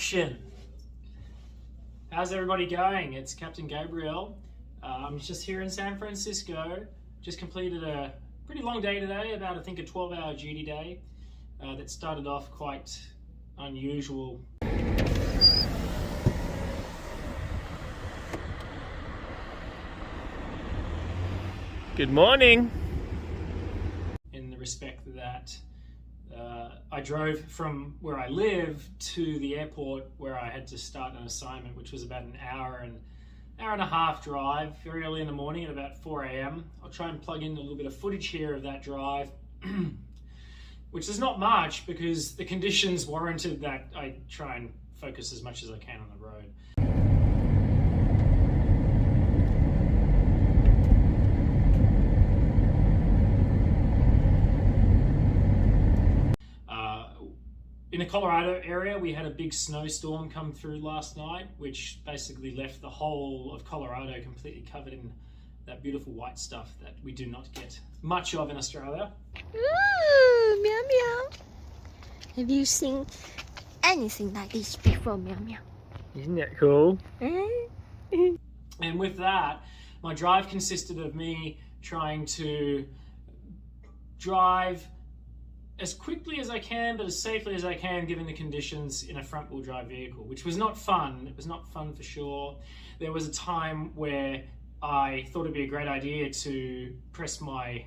Action! How's everybody going? It's Captain Gabriel. I'm just here in San Francisco. Just completed a pretty long day today, about I think a 12-hour duty day that started off quite unusual. Good morning. In the respect that I drove from where I live to the airport where I had to start an assignment, which was about an hour and a half drive, very early in the morning at about 4 a.m. I'll try and plug in a little bit of footage here of that drive, which is not much because the conditions warranted that I try and focus as much as I can on the road. In the Colorado area, we had a big snowstorm come through last night, which basically left the whole of Colorado completely covered in that beautiful white stuff that we do not get much of in Australia. Ooh, meow meow. Have you seen anything like this before, meow meow? Isn't that cool? And with that, my drive consisted of me trying to drive as quickly as I can, but as safely as I can, given the conditions in a front-wheel drive vehicle, which was not fun. It was not fun for sure. There was a time where I thought it'd be a great idea to press my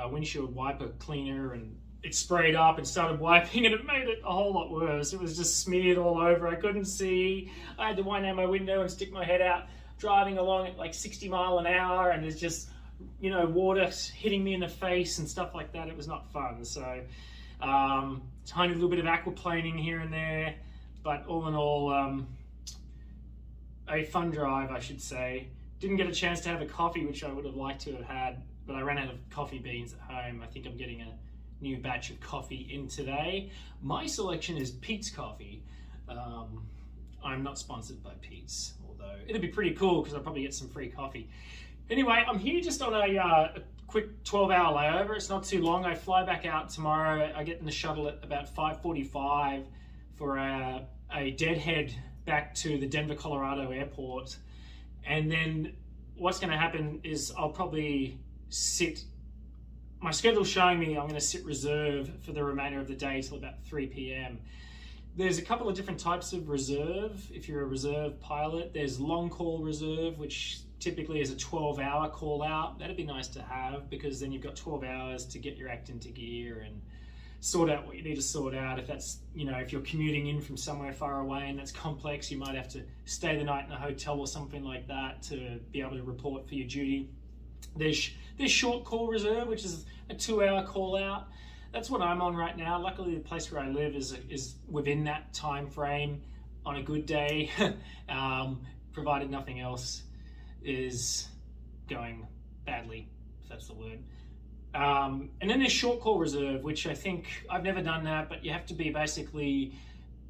windshield wiper cleaner, and it sprayed up and started wiping, and it made it a whole lot worse. It was just smeared all over. I couldn't see. I had to wind down my window and stick my head out, driving along at like 60 miles an hour, and there's just, you know, water hitting me in the face and stuff like that. It was not fun. So tiny little bit of aquaplaning here and there, but all in all, a fun drive, I should say. Didn't get a chance to have a coffee, which I would have liked to have had, but I ran out of coffee beans at home. I think I'm getting a new batch of coffee in today. My selection is Peet's Coffee. I'm not sponsored by Peet's, although it'd be pretty cool because I'll probably get some free coffee. Anyway, I'm here just on a quick 12-hour layover. It's not too long. I fly back out tomorrow. I get in the shuttle at about 5:45 for a deadhead back to the Denver, Colorado airport. And then what's going to happen is I'll probably sit, my schedule's showing me I'm going to sit reserve for the remainder of the day till about 3 p.m. There's a couple of different types of reserve. If you're a reserve pilot, there's long call reserve, which typically is a 12-hour call out. That'd be nice to have because then you've got 12 hours to get your act into gear and sort out what you need to sort out. If that's, you know, if you're commuting in from somewhere far away and that's complex, you might have to stay the night in a hotel or something like that to be able to report for your duty. There's short call reserve, which is a 2-hour call out. That's what I'm on right now. Luckily, the place where I live is within that time frame on a good day, provided nothing else is going badly, if that's the word. And then there's short call reserve, which I think, I've never done that, but you have to be basically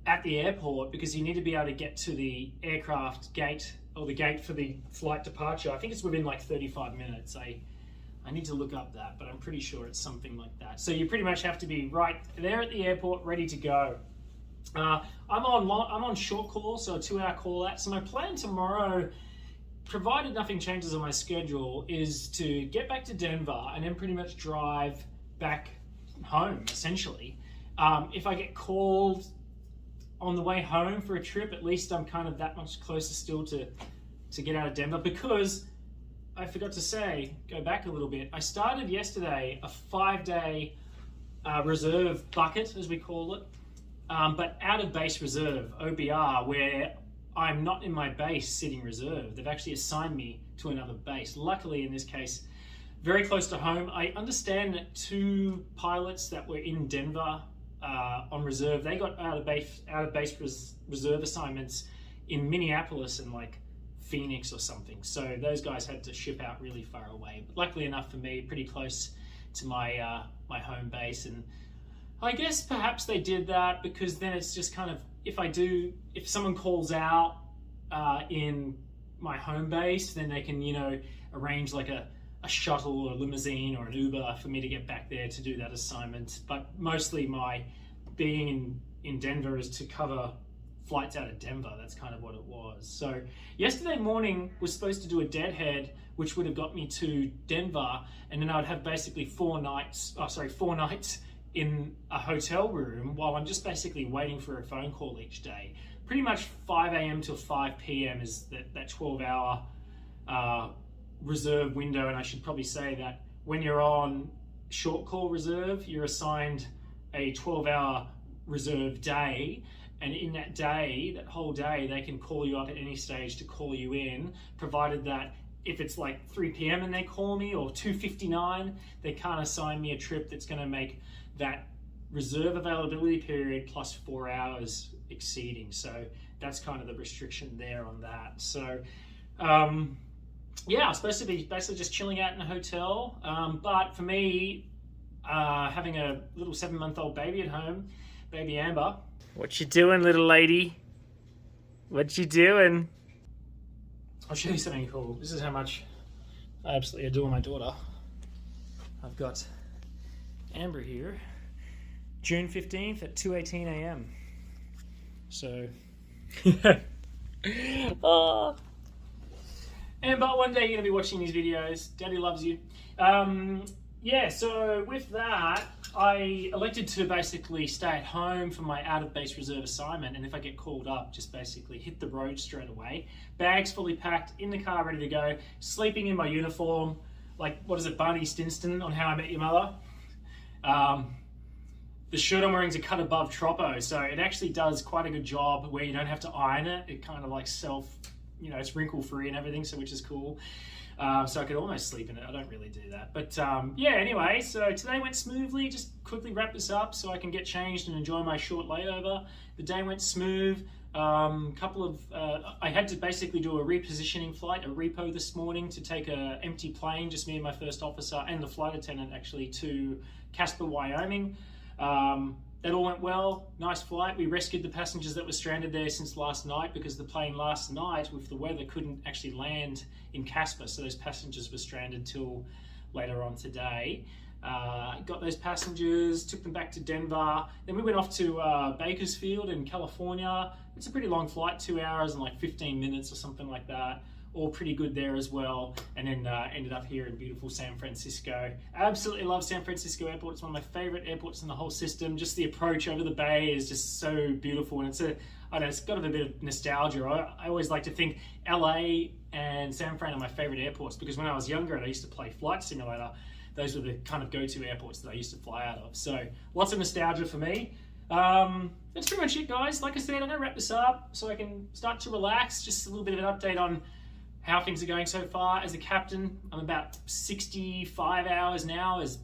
at the airport because you need to be able to get to the aircraft gate or the gate for the flight departure. I think it's within like 35 minutes. I need to look up that, but I'm pretty sure it's something like that. So you pretty much have to be right there at the airport, ready to go. I'm on short call, so a 2-hour call out. So my plan tomorrow, provided nothing changes on my schedule, is to get back to Denver and then pretty much drive back home, essentially. If I get called on the way home for a trip, at least I'm kind of that much closer still to get out of Denver, because I forgot to say, go back a little bit, I started yesterday a 5-day reserve bucket, as we call it, but out of base reserve, OBR, where I'm not in my base sitting reserve. They've actually assigned me to another base. Luckily, in this case, very close to home. I understand that 2 pilots that were in Denver on reserve, they got out of base reserve assignments in Minneapolis and like Phoenix or something. So those guys had to ship out really far away. But luckily enough for me, pretty close to my my home base. And I guess perhaps they did that because then it's just kind of, if someone calls out in my home base, then they can, you know, arrange like a shuttle or a limousine or an Uber for me to get back there to do that assignment. But mostly my being in Denver is to cover flights out of Denver. That's kind of what it was. So yesterday morning was supposed to do a deadhead, which would have got me to Denver, and then I'd have basically 4 nights in a hotel room while I'm just basically waiting for a phone call each day. Pretty much 5 a.m. till 5 p.m. is that 12-hour reserve window. And I should probably say that when you're on short call reserve, you're assigned a 12-hour reserve day, and in that day, that whole day, they can call you up at any stage to call you in, provided that if it's like 3 p.m. and they call me, or 2:59, they can't assign me a trip that's going to make that reserve availability period plus 4 hours exceeding. So that's kind of the restriction there on that. So yeah, I'm supposed to be basically just chilling out in a hotel, but for me, having a little 7-month-old baby at home, baby Amber. What you doing, little lady? What you doing? I'll show you something cool. This is how much I absolutely adore my daughter. I've got Amber here, June 15th at 2:18 a.m. So, Oh. Amber, one day you're going to be watching these videos. Daddy loves you. Yeah, so with that, I elected to basically stay at home for my out-of-base reserve assignment, and if I get called up, just basically hit the road straight away. Bags fully packed, in the car ready to go, sleeping in my uniform, like, what is it, Barney Stinson on How I Met Your Mother? The shirt I'm wearing is a cut above Troppo, so it actually does quite a good job where you don't have to iron it. It kind of like it's wrinkle-free and everything, so which is cool. So I could almost sleep in it. I don't really do that. But yeah, anyway, so today went smoothly. Just quickly wrap this up so I can get changed and enjoy my short layover. The day went smooth. I had to basically do a repositioning flight, a repo this morning to take an empty plane, just me and my first officer and the flight attendant actually, to Casper, Wyoming. That all went well, nice flight. We rescued the passengers that were stranded there since last night, because the plane last night with the weather couldn't actually land in Casper, so those passengers were stranded till later on today. Got those passengers, took them back to Denver, then we went off to Bakersfield in California. It's a pretty long flight, 2 hours and like 15 minutes or something like that. All pretty good there as well, and then ended up here in beautiful San Francisco. Absolutely love San Francisco Airport. It's one of my favorite airports in the whole system. Just the approach over the bay is just so beautiful, and it's got a bit of nostalgia. I always like to think LA and San Fran are my favorite airports, because when I was younger and I used to play Flight Simulator, those were the kind of go-to airports that I used to fly out of. So lots of nostalgia for me. That's pretty much it, guys. Like I said, I'm gonna wrap this up so I can start to relax. Just a little bit of an update on how things are going so far. As a captain, I'm about 65 hours now as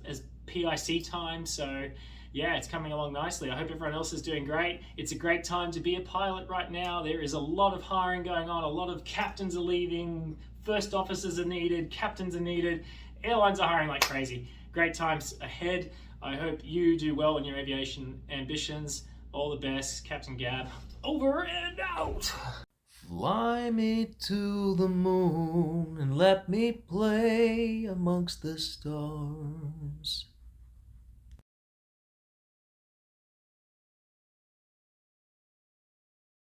PIC time, so yeah, it's coming along nicely. I hope everyone else is doing great. It's a great time to be a pilot right now. There is a lot of hiring going on. A lot of captains are leaving, first officers are needed, captains are needed, airlines are hiring like crazy. Great times ahead. I hope you do well in your aviation ambitions. All the best. Captain Gab, over and out. Fly me to the moon and let me play amongst the stars.